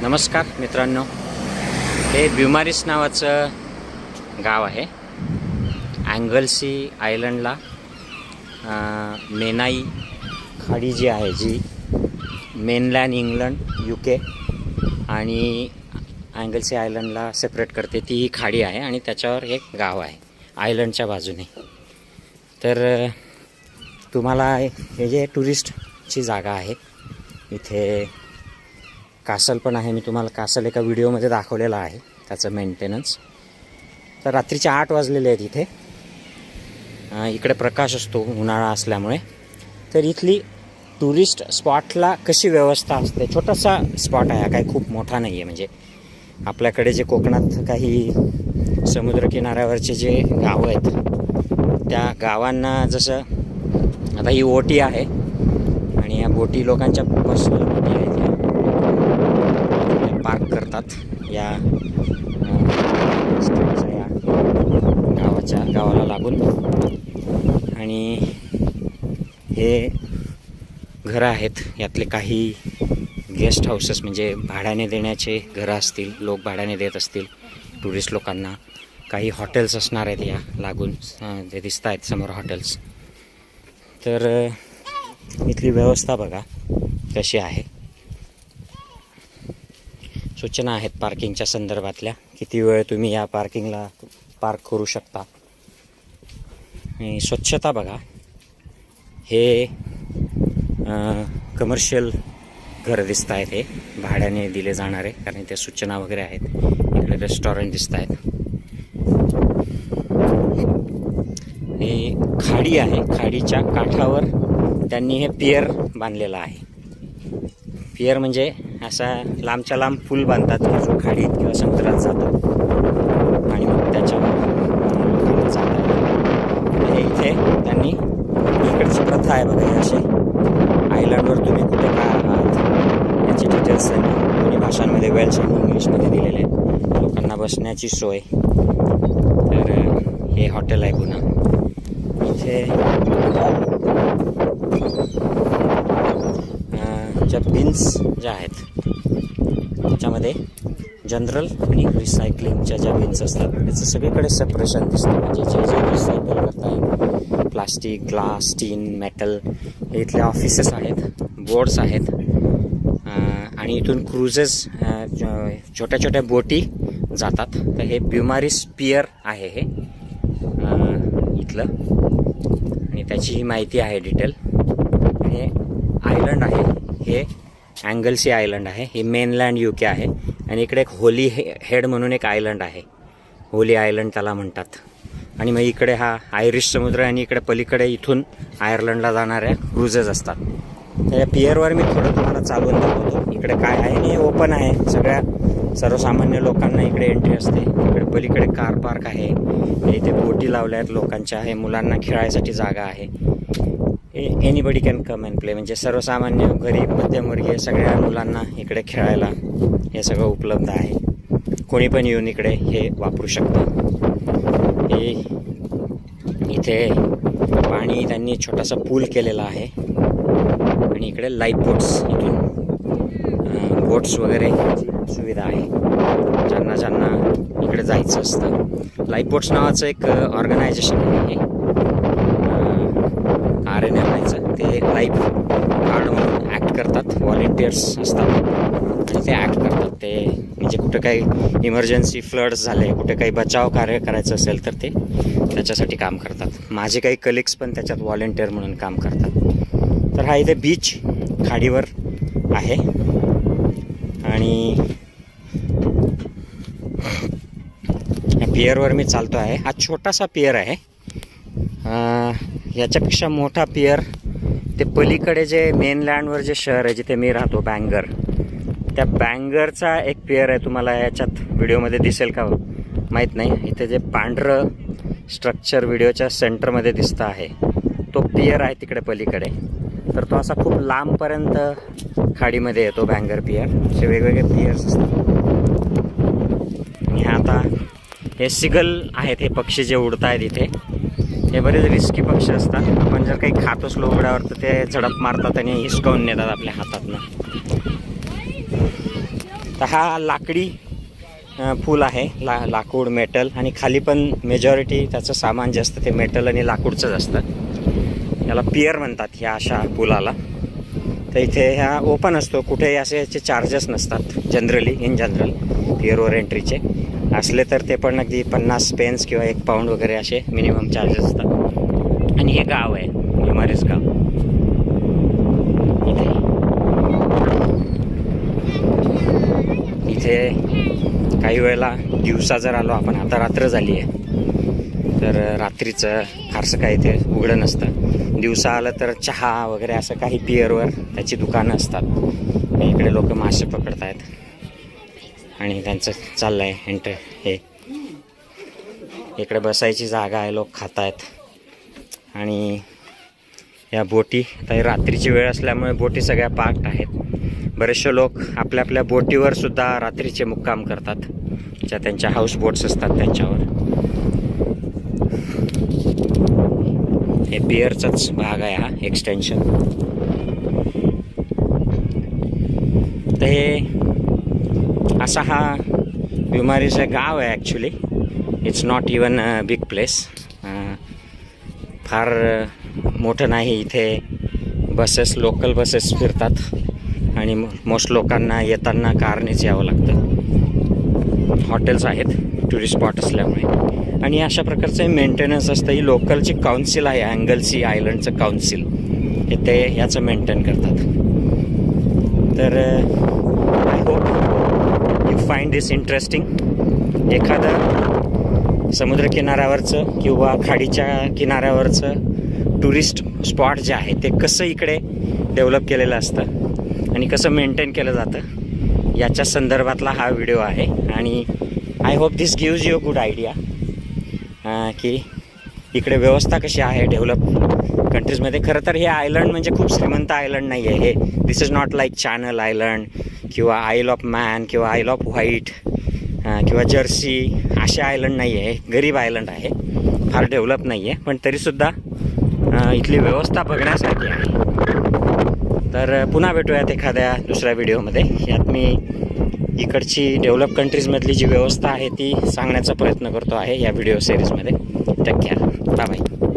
नमस्कार मित्रांनो, हे ब्युमारिस नावाचं गाव आहे. अँगल्सी आयलंडला मेनाई खाडी जी आहे, जी मेनलँड इंग्लंड UK आणि अँगल्सी आयलंडला सेपरेट करते, ती ही खाडी आहे आणि त्याच्यावर एक गाव आहे आयलंडच्या बाजूने. तर तुम्हाला हे जे टुरिस्टची जागा आहे, इथे कासल पण आहे. मी तुम्हाला कासल एका व्हिडिओमध्ये दाखवलेला आहे, त्याचं मेंटेनन्स. तर रात्रीचे 8 वाजलेले आहेत इथे. इकडे प्रकाश असतो उन्हाळा असल्यामुळे. तर इथली टुरिस्ट स्पॉटला कशी व्यवस्था असते, छोटासा स्पॉट आहे, काही खूप मोठा नाही आहे. म्हणजे आपल्याकडे जे कोकणात काही समुद्रकिनाऱ्यावरचे जे गावं आहेत, त्या गावांना जसं आता ही ओटी आहे आणि या बोटी लोकांच्या पर्सनल बोटी आहेत, पार्क करतात या गावाला लागून. आणि हे घरं आहेत, यातले काही गेस्ट हाऊसेस म्हणजे भाड्याने देण्याचे घरं असतील, लोक भाड्याने देत असतील टुरिस्ट लोकांना. काही हॉटेल्स असणार आहेत या लागून, ते दिसत आहेत समोर हॉटेल्स. तर इथली व्यवस्था बघा कशी आहे. सूचना आहेत पार्किंगच्या संदर्भातल्या, किती वेळ तुम्ही या पार्किंगला पार्क करू शकता. आणि स्वच्छता बघा. हे कमर्शियल घरं दिसत आहेत, हे भाड्याने दिले जाणारे, कारण ते सूचना वगैरे आहेत. इकडे रेस्टॉरंट दिसत आहेत. हे खाडी आहे, खाडीच्या काठावर त्यांनी हे पियर बांधलेलं आहे. पियर म्हणजे असा लांबच्या लांब पूल बांधतात, जो खाडीत किंवा समुद्रात जातो आणि मग त्याच्यावर जातात. हे इथे त्यांनी इकडची प्रथा आहे बघा. हे असे आयलंडवर तुम्ही कुठे काय आहात याचे डिटेल्स त्यांनी दोन्ही भाषांमध्ये, वेल्श आणि इंग्लिशमध्ये दिलेले आहेत. लोकांना बसण्याची सोय. तर हे हॉटेल आहे पुन्हा. इथे ज्या बिन्स ज्या आहेत त्याच्यामध्ये जनरल आणि रिसायकलिंगच्या ज्या बिन्स असतात, त्याचं सगळीकडे सेपरेशन दिसतं. म्हणजे जे जे रिसायकल करता प्लास्टिक, ग्लास, स्टील, मेटल, हे इथले ऑफिसेस आहेत, बोर्ड्स आहेत. आणि इथून क्रुजेस, छोट्या छोट्या बोटी जातात. तर हे ब्युमारिस पियर आहे हे इथलं, आणि त्याची ही माहिती आहे डिटेल. हे आयलंड आहे, हे अँगल्सी आयलंड आहे. हे मेनलँड UK आहे. आणि इकडे एक होली हेड म्हणून एक आयलंड आहे, होली आयलंड त्याला म्हणतात. आणि मग इकडे हा आयरिश समुद्र, आणि इकडे पलीकडे इथून आयर्लंडला जाणाऱ्या क्रुजेस असतात. तर या पियरवर मी थोडं तुम्हाला चालवून दाखवतो. इकडे काय आहे, आणि ओपन आहे, सगळ्या सर्वसामान्य लोकांना इकडे एंट्री असते. इकडे पलीकडे कार पार्क आहे, इथे बोटी लावल्या आहेत लोकांच्या. आहे मुलांना खेळायसाठी जागा आहे. Anybody can come and play, म्हणजे सर्वसामान्य गरीब मध्यमवर्गीय सगळ्या मुलांना इकडे खेळायला हे सगळं उपलब्ध आहे. कोणी पण येऊन इकडे हे वापरू शकतं. हे इथे पाणी त्यांनी छोटासा पूल केलेला आहे. आणि इकडे लाईफ बोट्स, इथून बोट्स वगैरे सुविधा आहे ज्यांना इकडे जायचं असतं. लाईफ बोट्स नावाचं एक ऑर्गनायझेशन आहे, RNL ते लाईफ गार्ड म्हणून ॲक्ट करतात. व्हॉलेंटियर्स असतात आणि ते ॲक्ट करतात. ते म्हणजे कुठे काही इमर्जन्सी फ्लड्स झाले, कुठे काही बचाव कार्य करायचं असेल तर ते त्याच्यासाठी काम करतात. माझे काही कलिग्स पण त्याच्यात व्हॉलेंटियर म्हणून काम करतात. तर हा इथे बीच खाडीवर आहे. आणि या पियरवर मी चालतो आहे. हा छोटासा पियर आहे. याच्यापेक्षा मोठा पियर ते पलीकडे जे मेनलँडवर जे शहर आहे जिथे मी राहतो, बँगर, त्या बँगरचा एक पियर आहे. तुम्हाला याच्यात व्हिडिओमध्ये दिसेल का माहीत नाही. इथे जे पांढरं स्ट्रक्चर व्हिडिओच्या सेंटरमध्ये दिसतं आहे, तो पियर आहे तिकडे पलीकडे. तर तो असा खूप लांबपर्यंत खाडीमध्ये येतो बँगर पियर. असे वेगवेगळे पियर्स असतात. आणि आता हे सिगल आहेत, हे पक्षी जे उडत आहेत इथे, हे बरेच रिस्की पक्षी असतात. आपण जर काही खात असलो उघड्यावर तर ते झडप मारतात आणि हिसकावून नेतात आपल्या हातातनं. तर हा लाकडी पूल आहे, लाकूड मेटल, आणि खाली पण मेजॉरिटी त्याचं सामान जे असतं ते मेटल आणि लाकूडचंच असतं. याला पियर म्हणतात ह्या अशा पुलाला. तर इथे ह्या ओपन असतो, कुठेही असे याचे चार्जेस नसतात जनरली, इन जनरल पियरवर एंट्रीचे असले तर ते पण अगदी 50 पेन्स किंवा 1 पाऊंड वगैरे असे मिनिमम चार्जेस असतात. आणि हे गाव आहे व्ह्युमारिस गाव. इथे काही वेळेला दिवसा जर आलो आपण, आता रात्र झाली आहे तर रात्रीचं फारसं काही इथे उघडं नसतं. दिवसा आलं तर चहा वगैरे असं काही पियरवर त्याची दुकानं असतात. इकडे लोक मासे पकडत आहेत आणि त्यांचं चाललं आहे एंट्री. हे इकडे बसायची जागा आहे, लोक खात आहेत. आणि या बोटी, आता रात्रीची वेळ असल्यामुळे बोटी सगळ्या पार्क्ड आहेत. बरेचसे लोक आपल्या आपल्या बोटीवर सुद्धा रात्रीचे मुक्काम करतात, ज्या त्यांच्या हाऊस बोट्स असतात त्यांच्यावर. हे पियरचाच भाग आहे हा एक्सटेन्शन. तर हे असा हा व्ह्युमारिसचं गाव आहे. Actually it's not even a big place, फार मोठं नाही. इथे बसेस, लोकल बसेस फिरतात आणि मोस्ट लोकांना येताना कारनेच यावं लागतं. हॉटेल्स आहेत टुरिस्ट स्पॉट असल्यामुळे. आणि अशा प्रकारचं मेंटेनन्स असतं. ही लोकलची काउन्सिल आहे, अँगलसी आयलंडचं काउन्सिल, हे ते याचं मेंटेन करतात. तर I hope you find this interesting. एखादं समुद्रकिनाऱ्यावरचं किंवा खाडीच्या किनाऱ्यावरचं टुरिस्ट स्पॉट जे आहे ते कसं इकडे डेव्हलप केलेलं असतं आणि कसं मेंटेन केलं जातं याच्या संदर्भातला हा व्हिडिओ आहे. आणि I hope this gives you a good idea की इकडे व्यवस्था कशी आहे डेव्हलप कंट्रीजमध्ये. खरं तर हे आयलंड म्हणजे खूप श्रीमंत आयलंड नाही आहे. हे this is not like Channel island किंवा आईल ऑफ मॅन किंवा आईल ऑफ व्हाईट किंवा जर्सी असे आयलंड नाही आहे. गरीब आयलंड आहे, फार डेव्हलप नाही आहे, पण तरीसुद्धा इथली व्यवस्था बघण्यासारखी आहे. तर पुन्हा भेटूयात एखाद्या दुसऱ्या व्हिडिओमध्ये. यात मी इकडची डेव्हलप कंट्रीजमधली जी व्यवस्था आहे ती सांगण्याचा प्रयत्न करतो आहे या व्हिडिओ सिरीजमध्ये. Take care, bye bye.